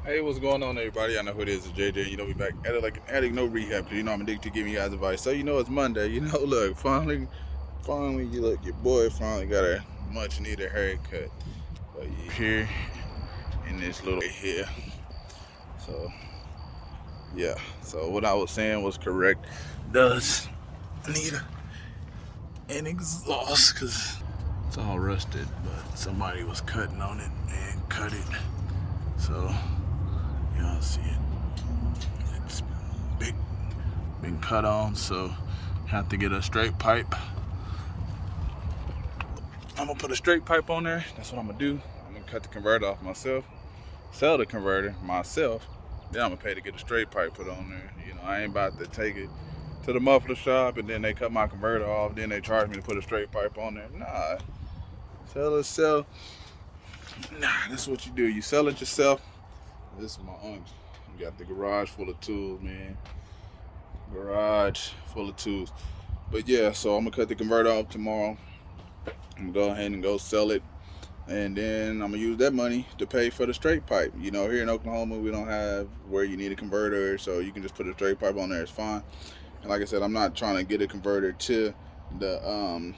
Hey, what's going on, everybody? I know who it is. It's JJ. We back at it like an addict, no rehab. Cause I'm addicted to giving you guys advice. So it's Monday. Look, finally, you look, your boy finally got a much needed haircut. But you here in this little here. So yeah. So what I was saying was correct. Does need an exhaust because it's all rusted, but somebody was cutting on it and cut it. So y'all see it. It's been cut on, so have to get a straight pipe. I'm gonna put a straight pipe on there. That's what I'm gonna do. I'm gonna cut the converter off myself, sell the converter myself. Then I'm gonna pay to get a straight pipe put on there. I ain't about to take it to the muffler shop and then they cut my converter off. Then they charge me to put a straight pipe on there. Nah, sell. Nah, that's what you do. You sell it yourself. This is my uncle. You got the garage full of tools, man. Garage full of tools. But yeah, so I'm gonna cut the converter off tomorrow. I'm gonna go ahead and go sell it, and then I'm gonna use that money to pay for the straight pipe. Here in Oklahoma, we don't have where you need a converter, so you can just put a straight pipe on there. It's fine. And like I said, I'm not trying to get a converter to the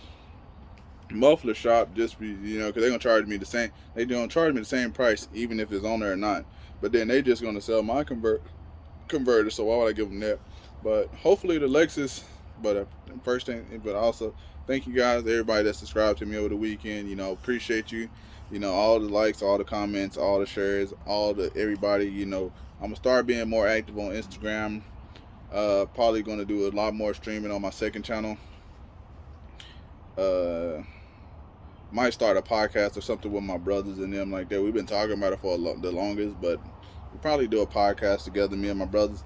muffler shop just because they're gonna charge me the same. They don't charge me the same price even if it's on there or not. But then they just gonna sell my converter. So why would I give them that? But hopefully the Lexus. But first thing, but also thank you guys, everybody that subscribed to me over the weekend. Appreciate you. All the likes, all the comments, all the shares, all the everybody. I'm gonna start being more active on Instagram. Probably gonna do a lot more streaming on my second channel. Might start a podcast or something with my brothers and them like that. We've been talking about it for the longest, but we'll probably do a podcast together, me and my brothers.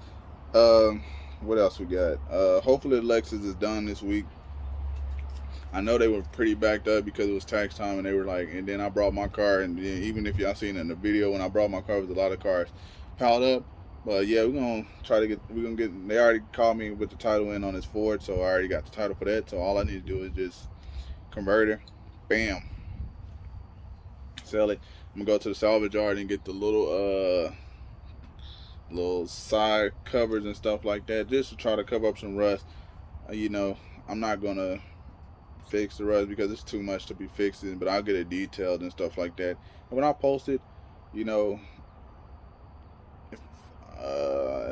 What else we got? Hopefully the Lexus is done this week. I know they were pretty backed up because it was tax time, and they were like, and then I brought my car, and then even if y'all seen it in the video, when I brought my car, there was a lot of cars piled up. But yeah, we're gonna get. They already called me with the title in on this Ford, so I already got the title for that. So all I need to do is just converter, bam, sell it. I'm gonna go to the salvage yard and get the little side covers and stuff like that, just to try to cover up some rust. I'm not gonna fix the rust because it's too much to be fixing, but I'll get it detailed and stuff like that. And when I post it,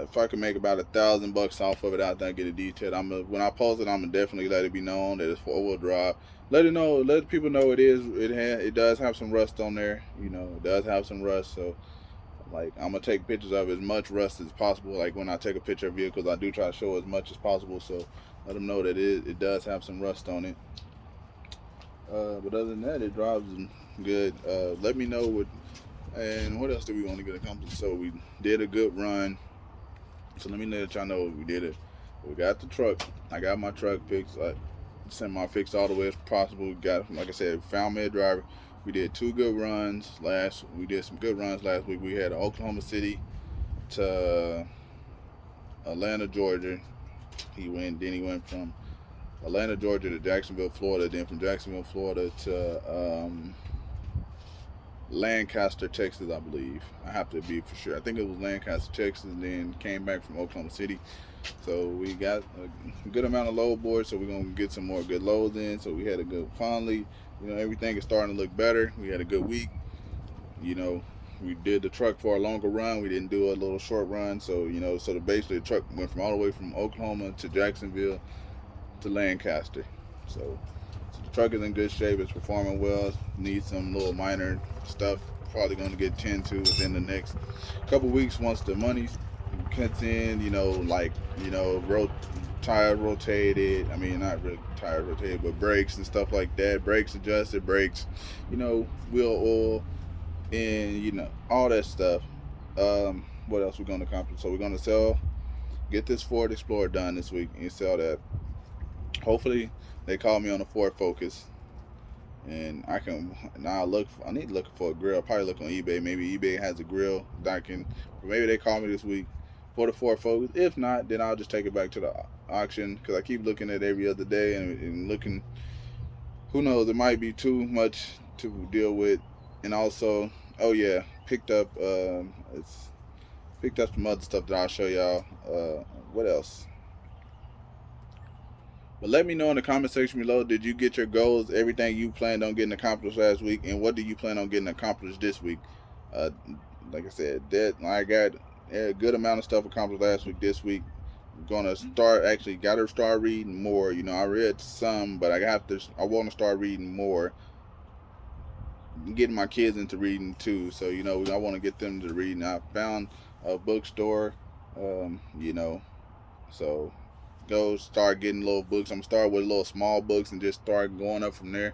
if I can make about $1,000 off of it after I get it detailed, when I post it, I'm gonna definitely let it be known that it's 4-wheel drive. Let people know it does have some rust on there. It does have some rust, so like I'm gonna take pictures of as much rust as possible. Like when I take a picture of vehicles, I do try to show as much as possible. So let them know that it does have some rust on it. But other than that, it drives good. Let me know what else do we want to get accomplished. So we did a good run. So let me let y'all know we did it. We got the truck. I got my truck fixed. I sent my fix all the way as possible. We got, like I said, found me a driver. We did two good runs We did some good runs last week. We had Oklahoma City to Atlanta, Georgia. He went from Atlanta, Georgia to Jacksonville, Florida. Then from Jacksonville, Florida to Lancaster, Texas, I believe. I have to be for sure. I think it was Lancaster, Texas, and then came back from Oklahoma City. So we got a good amount of load boards, so we're going to get some more good loads in. So we had a good, finally, everything is starting to look better. We had a good week. We did the truck for a longer run. We didn't do a little short run. So, basically the truck went from all the way from Oklahoma to Jacksonville to Lancaster. So the truck is in good shape. It's performing well. Needs some little minor stuff. Probably going to get tend to within the next couple weeks once the money cuts in. Tire rotated. I mean, not really tire rotated, but brakes and stuff like that. Brakes adjusted, wheel oil, and all that stuff. What else we're going to accomplish? So we're going to get this Ford Explorer done this week and sell that. Hopefully they call me on the Ford Focus, and I need to look for a grill. I'll probably look on eBay. Maybe eBay has a grill that maybe they call me this week for the Ford Focus. If not, then I'll just take it back to the auction because I keep looking at it every other day and looking. Who knows? It might be too much to deal with. And also, oh yeah, picked up picked up some other stuff that I'll show y'all. What else? But let me know in the comment section below, did you get your goals, everything you planned on getting accomplished last week, and what do you plan on getting accomplished this week? Like I said, I got a good amount of stuff accomplished last week. This week, gonna start, actually got to start reading more. You know, I read some, but I want to start reading more, getting my kids into reading too. So, you know, I want to get them to reading. I found a bookstore, you know, so go start getting little books. I'm gonna start with little small books and just start going up from there.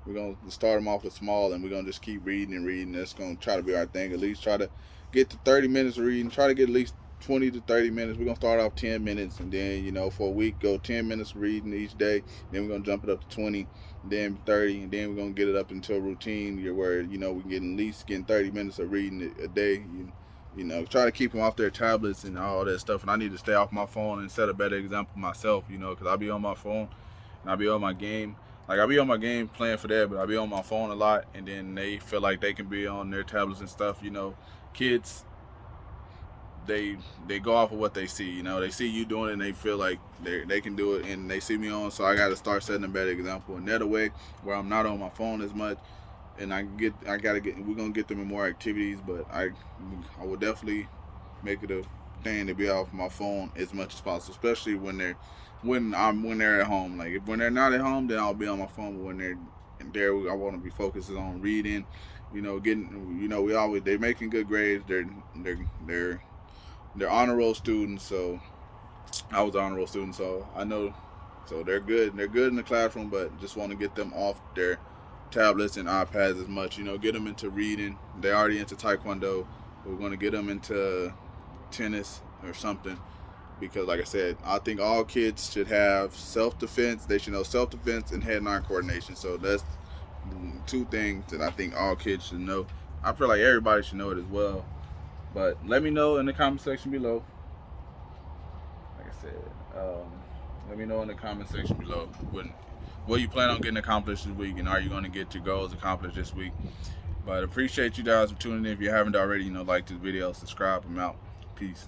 We're gonna start them off with small, and we're gonna just keep reading and reading. That's gonna try to be our thing. At least try to get to 30 minutes of reading. Try to get at least 20 to 30 minutes. We're gonna start off 10 minutes, and then, you know, for a week go 10 minutes reading each day. Then we're gonna jump it up to 20, then 30, and then we're gonna get it up into a routine where, you know, we can at least get 30 minutes of reading a day. You know, try to keep them off their tablets and all that stuff. And I need to stay off my phone and set a better example myself, you know, because I be on my phone and I be on my game. Like, I be on my game playing for that, but I be on my phone a lot, and then they feel like they can be on their tablets and stuff. You know, kids, they go off of what they see. You know, they see you doing it and they feel like they can do it, and they see me on, so I got to start setting a better example. Another way where I'm not on my phone as much, and we're gonna get them in more activities, but I will definitely make it a thing to be off my phone as much as possible, especially when they're at home. Like, when they're not at home, then I'll be on my phone. But when they're there, I want to be focused on reading. You know, you know, they're making good grades. They're honor roll students. So I was an honor roll student, so I know. So they're good. They're good in the classroom, but just want to get them off their tablets and iPads as much. You know, get them into reading. They're already into Taekwondo. We're going to get them into tennis or something, because, like I said, I think all kids should have self-defense. They should know self-defense and hand-eye coordination. So that's two things that I think all kids should know. I feel like everybody should know it as well. But let me know in the comment section below. Like I said, let me know in the comment section below what you plan on getting accomplished this week, and are you going to get your goals accomplished this week. But appreciate you guys for tuning in. If you haven't already, you know, like this video, subscribe. I'm out. Peace.